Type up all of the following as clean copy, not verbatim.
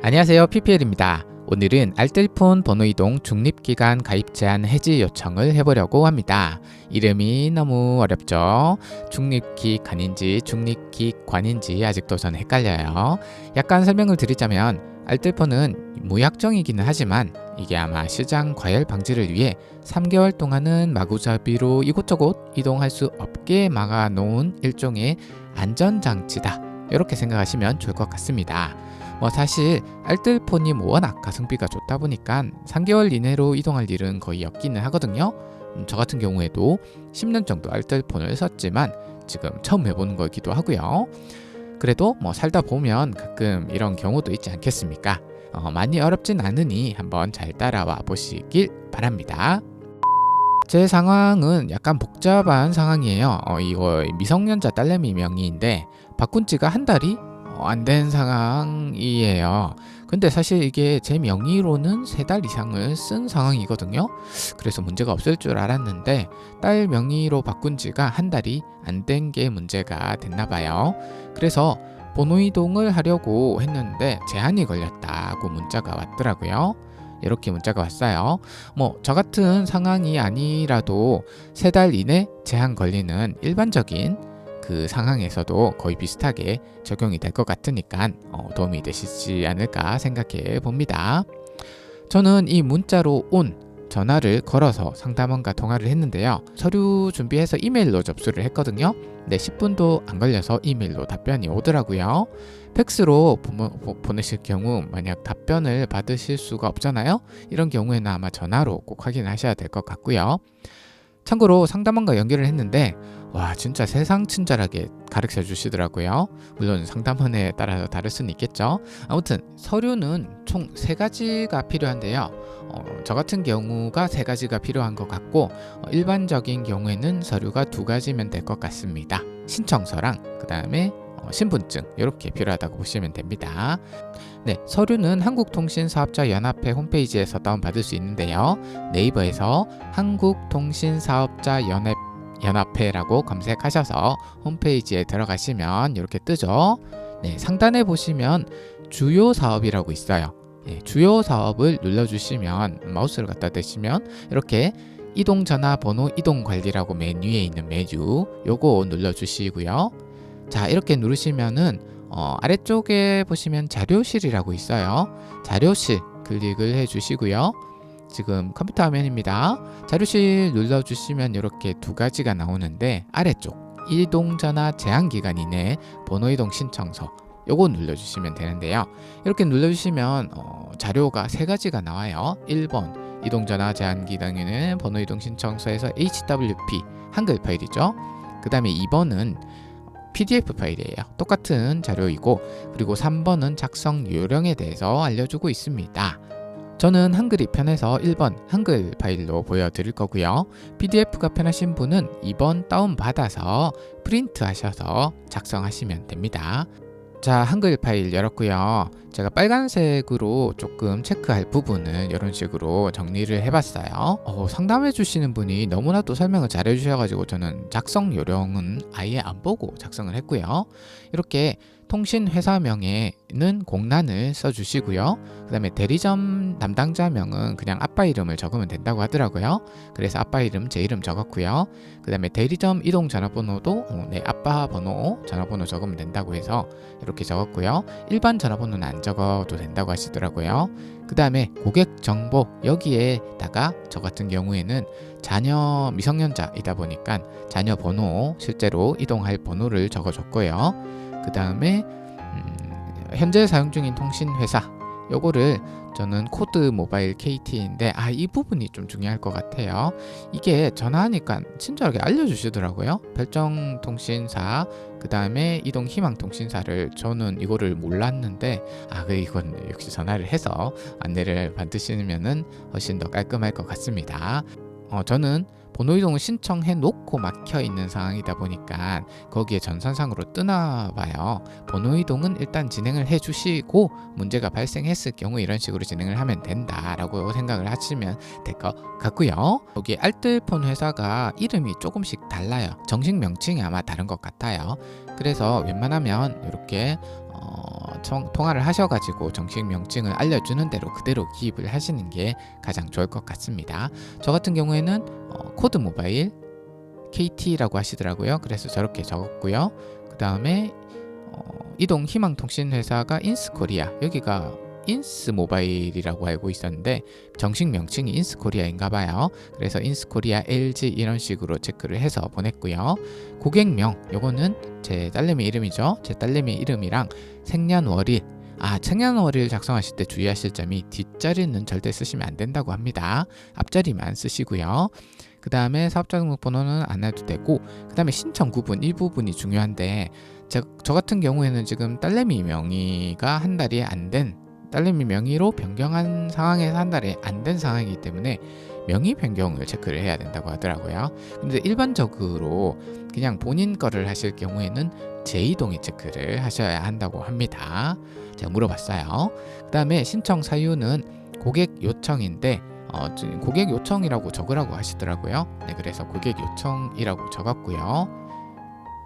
안녕하세요, PPL입니다. 오늘은 알뜰폰 번호 이동 중립기간 가입 제한 해지 요청을 해보려고 합니다. 이름이 너무 어렵죠? 중립기간인지 중립기관인지 아직도 저는 헷갈려요. 약간 설명을 드리자면 알뜰폰은 무약정이기는 하지만 이게 아마 시장 과열 방지를 위해 3개월 동안은 마구잡이로 이곳저곳 이동할 수 없게 막아놓은 일종의 안전장치다. 이렇게 생각하시면 좋을 것 같습니다. 사실 알뜰폰이 워낙 가성비가 좋다 보니까 3개월 이내로 이동할 일은 거의 없기는 하거든요. 저 같은 경우에도 10년 정도 알뜰폰을 썼지만 지금 처음 해보는 거기도 하고요. 그래도 살다 보면 가끔 이런 경우도 있지 않겠습니까? 많이 어렵진 않으니 한번 잘 따라와 보시길 바랍니다. 제 상황은 약간 복잡한 상황이에요. 이거 미성년자 딸내미 명의인데 바꾼 지가 한 달이 안 된 상황이에요. 근데 사실 이게 제 명의로는 3달 이상을 쓴 상황이거든요. 그래서 문제가 없을 줄 알았는데 딸 명의로 바꾼 지가 한 달이 안 된 게 문제가 됐나 봐요. 그래서 번호 이동을 하려고 했는데 제한이 걸렸다고 문자가 왔더라고요. 이렇게 문자가 왔어요. 저 같은 상황이 아니라도 3달 이내 제한 걸리는 일반적인 그 상황에서도 거의 비슷하게 적용이 될 것 같으니까 도움이 되시지 않을까 생각해 봅니다. 저는 이 문자로 온 전화를 걸어서 상담원과 통화를 했는데요. 서류 준비해서 이메일로 접수를 했거든요. 10분도 안 걸려서 이메일로 답변이 오더라고요. 팩스로 보내실 경우 만약 답변을 받으실 수가 없잖아요. 이런 경우에는 아마 전화로 꼭 확인하셔야 될 것 같고요. 참고로 상담원과 연결을 했는데 와 진짜 세상 친절하게 가르쳐 주시더라고요. 물론 상담원에 따라서 다를 수는 있겠죠. 아무튼 서류는 총 3가지가 필요한데요. 저 같은 경우가 3가지가 필요한 것 같고 일반적인 경우에는 서류가 2가지면 될 것 같습니다. 신청서랑 그 다음에 신분증 이렇게 필요하다고 보시면 됩니다. 서류는 한국통신사업자연합회 홈페이지에서 다운받을 수 있는데요. 네이버에서 한국통신사업자연합회라고 검색하셔서 홈페이지에 들어가시면 이렇게 뜨죠. 상단에 보시면 주요 사업이라고 있어요. 주요 사업을 눌러주시면 마우스를 갖다 대시면 이렇게 이동전화번호 이동관리라고 맨 위에 있는 메뉴 요거 눌러주시고요. 자 이렇게 누르시면은 아래쪽에 보시면 자료실이라고 있어요. 자료실 클릭을 해주시고요. 지금 컴퓨터 화면입니다. 자료실 눌러주시면 이렇게 2가지가 나오는데 아래쪽 이동전화 제한기간 이내 번호이동 신청서 요거 눌러주시면 되는데요. 이렇게 눌러주시면 자료가 3가지가 나와요. 1번 이동전화 제한기간에는 번호이동 신청서에서 HWP 한글 파일이죠. 그 다음에 2번은 PDF 파일이에요. 똑같은 자료이고 그리고 3번은 작성 요령에 대해서 알려주고 있습니다. 저는 한글이 편해서 1번 한글 파일로 보여드릴 거고요. PDF가 편하신 분은 2번 다운받아서 프린트 하셔서 작성하시면 됩니다. 자 한글 파일 열었고요. 제가 빨간색으로 조금 체크할 부분은 이런 식으로 정리를 해봤어요. 상담해 주시는 분이 너무나도 설명을 잘 해주셔가지고 저는 작성 요령은 아예 안 보고 작성을 했고요. 이렇게 통신회사명에는 공란을 써주시고요. 그 다음에 대리점 담당자명은 그냥 아빠 이름을 적으면 된다고 하더라고요. 그래서 아빠 이름, 제 이름 적었고요. 그 다음에 대리점 이동 전화번호도 아빠 번호, 전화번호 적으면 된다고 해서 이렇게 적었고요. 일반 전화번호는 안 적어도 된다고 하시더라고요. 그 다음에 고객 정보 여기에다가 저 같은 경우에는 자녀 미성년자이다 보니까 자녀 번호 실제로 이동할 번호를 적어줬고요. 그 다음에 현재 사용 중인 통신회사 요거를 저는 코드 모바일 KT인데 이 부분이 좀 중요할 것 같아요. 이게 전화하니까 친절하게 알려주시더라고요. 별정통신사 그 다음에 이동희망통신사를 저는 이거를 몰랐는데 이건 역시 전화를 해서 안내를 받으시면은 훨씬 더 깔끔할 것 같습니다. 저는 번호 이동을 신청해 놓고 막혀 있는 상황이다 보니까 거기에 전산상으로 뜨나 봐요. 번호 이동은 일단 진행을 해 주시고 문제가 발생했을 경우 이런 식으로 진행을 하면 된다라고 생각을 하시면 될 것 같고요. 여기 알뜰폰 회사가 이름이 조금씩 달라요. 정식 명칭이 아마 다른 것 같아요. 그래서 웬만하면 이렇게 통화를 하셔가지고 정식 명칭을 알려주는 대로 그대로 기입을 하시는 게 가장 좋을 것 같습니다. 저 같은 경우에는 코드 모바일 KT라고 하시더라고요. 그래서 저렇게 적었고요. 그 다음에 이동 희망통신 회사가 인스코리아, 여기가 인스모바일이라고 알고 있었는데 정식 명칭이 인스코리아인가 봐요. 그래서 인스코리아 LG 이런 식으로 체크를 해서 보냈고요. 고객명, 요거는 제 딸내미 이름이죠. 제 딸내미 이름이랑 생년월일, 생년월일 작성하실 때 주의하실 점이 뒷자리는 절대 쓰시면 안 된다고 합니다. 앞자리만 쓰시고요. 그 다음에 사업자 등록번호는 안 해도 되고, 그 다음에 신청 구분, 이 부분이 중요한데 저 같은 경우에는 지금 딸내미 명의가 한 달이 안 된, 딸내미 명의로 변경한 상황에서 한 달이 안 된 상황이기 때문에 명의 변경을 체크를 해야 된다고 하더라고요. 근데 일반적으로 그냥 본인 거를 하실 경우에는 재이동의 체크를 하셔야 한다고 합니다. 제가 물어봤어요. 그 다음에 신청 사유는 고객 요청인데 고객 요청이라고 적으라고 하시더라고요. 네, 그래서 고객 요청이라고 적었고요.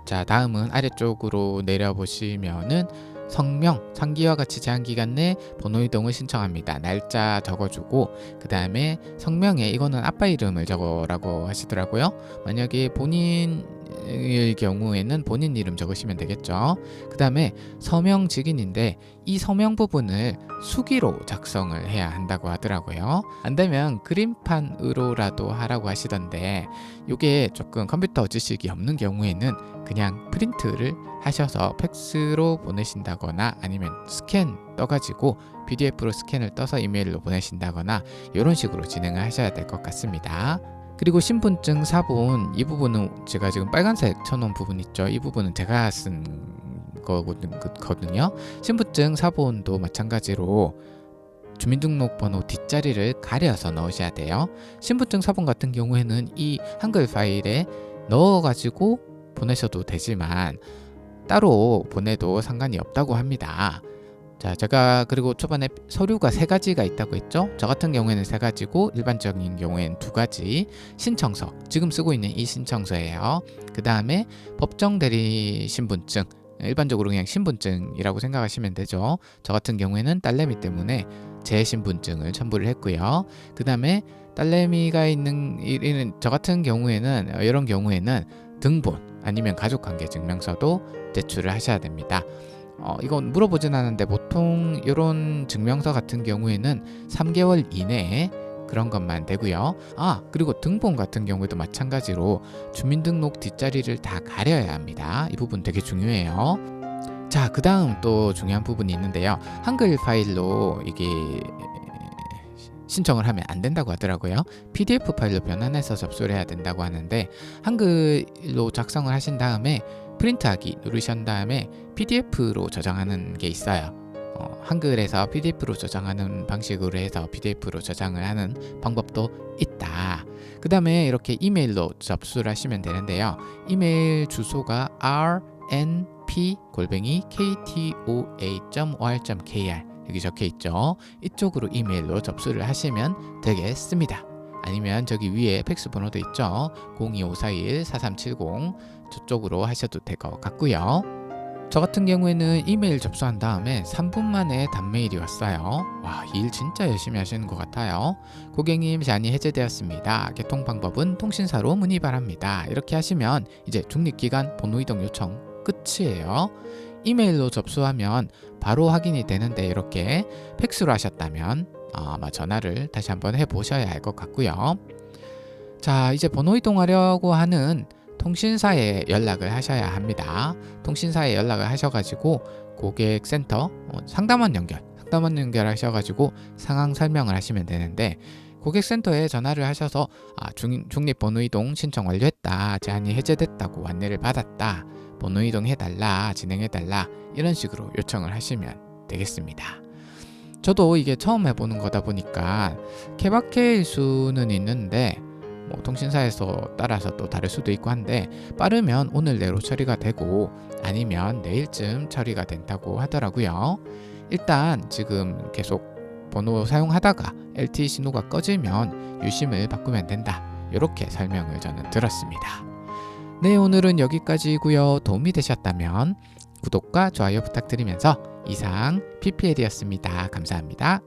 자, 다음은 아래쪽으로 내려보시면은 성명, 상기와 같이 제한기간 내 번호 이동을 신청합니다. 날짜 적어주고, 그 다음에 성명에 이거는 아빠 이름을 적으라고 하시더라고요. 만약에 본인의 경우에는 본인 이름 적으시면 되겠죠. 그 다음에 서명 직인인데 이 서명 부분을 수기로 작성을 해야 한다고 하더라고요. 안 되면 그림판으로라도 하라고 하시던데, 이게 조금 컴퓨터 지식이 없는 경우에는 그냥 프린트를 하셔서 팩스로 보내신다거나 아니면 스캔 떠가지고 PDF로 스캔을 떠서 이메일로 보내신다거나 이런 식으로 진행을 하셔야 될 것 같습니다. 그리고 신분증 사본, 이 부분은 제가 지금 빨간색 쳐놓은 부분 있죠. 이 부분은 제가 쓴 거거든요. 신분증 사본도 마찬가지로 주민등록번호 뒷자리를 가려서 넣으셔야 돼요. 신분증 사본 같은 경우에는 이 한글 파일에 넣어가지고 보내셔도 되지만 따로 보내도 상관이 없다고 합니다. 자, 제가 그리고 초반에 서류가 3가지가 있다고 했죠. 저 같은 경우에는 3가지고 일반적인 경우에는 2가지. 신청서, 지금 쓰고 있는 이 신청서예요. 그 다음에 법정 대리 신분증, 일반적으로 그냥 신분증이라고 생각하시면 되죠. 저 같은 경우에는 딸내미 때문에 제 신분증을 첨부를 했고요. 그 다음에 딸내미가 있는 저 같은 경우에는 이런 경우에는 등본 아니면 가족관계증명서도 제출을 하셔야 됩니다. 이건 물어보진 않았는데 보통 이런 증명서 같은 경우에는 3개월 이내에 그런 것만 되고요. 그리고 등본 같은 경우에도 마찬가지로 주민등록 뒷자리를 다 가려야 합니다. 이 부분 되게 중요해요. 자, 그 다음 또 중요한 부분이 있는데요. 한글 파일로 이게 신청을 하면 안 된다고 하더라고요. PDF 파일로 변환해서 접수를 해야 된다고 하는데, 한글로 작성을 하신 다음에 프린트하기 누르신 다음에 PDF로 저장하는 게 있어요. 한글에서 PDF로 저장하는 방식으로 해서 PDF로 저장을 하는 방법도 있다. 그 다음에 이렇게 이메일로 접수를 하시면 되는데요. 이메일 주소가 rnp@ktoa.or.kr 여기 적혀 있죠. 이쪽으로 이메일로 접수를 하시면 되겠습니다. 아니면 저기 위에 팩스 번호도 있죠. 02541-4370 저쪽으로 하셔도 될 것 같고요. 저 같은 경우에는 이메일 접수한 다음에 3분 만에 답메일이 왔어요. 와, 일 진짜 열심히 하시는 것 같아요. 고객님, 제한이 해제되었습니다. 개통 방법은 통신사로 문의 바랍니다. 이렇게 하시면 이제 중립기간 번호 이동 요청 끝이에요. 이메일로 접수하면 바로 확인이 되는데, 이렇게 팩스로 하셨다면 아마 전화를 다시 한번 해보셔야 할 것 같고요. 자, 이제 번호 이동하려고 하는 통신사에 연락을 하셔야 합니다. 통신사에 연락을 하셔가지고 고객센터 상담원 연결하셔가지고 상황 설명을 하시면 되는데, 고객센터에 전화를 하셔서 중립 번호 이동 신청 완료했다, 제한이 해제됐다고 안내를 받았다, 번호 이동해달라, 진행해달라, 이런 식으로 요청을 하시면 되겠습니다. 저도 이게 처음 해보는 거다 보니까 케바케일 수는 있는데 통신사에서 따라서 또 다를 수도 있고 한데, 빠르면 오늘 내로 처리가 되고 아니면 내일쯤 처리가 된다고 하더라고요. 일단 지금 계속 번호 사용하다가 LTE 신호가 꺼지면 유심을 바꾸면 된다, 이렇게 설명을 저는 들었습니다. 네, 오늘은 여기까지고요. 도움이 되셨다면 구독과 좋아요 부탁드리면서 이상 PPL이었습니다. 감사합니다.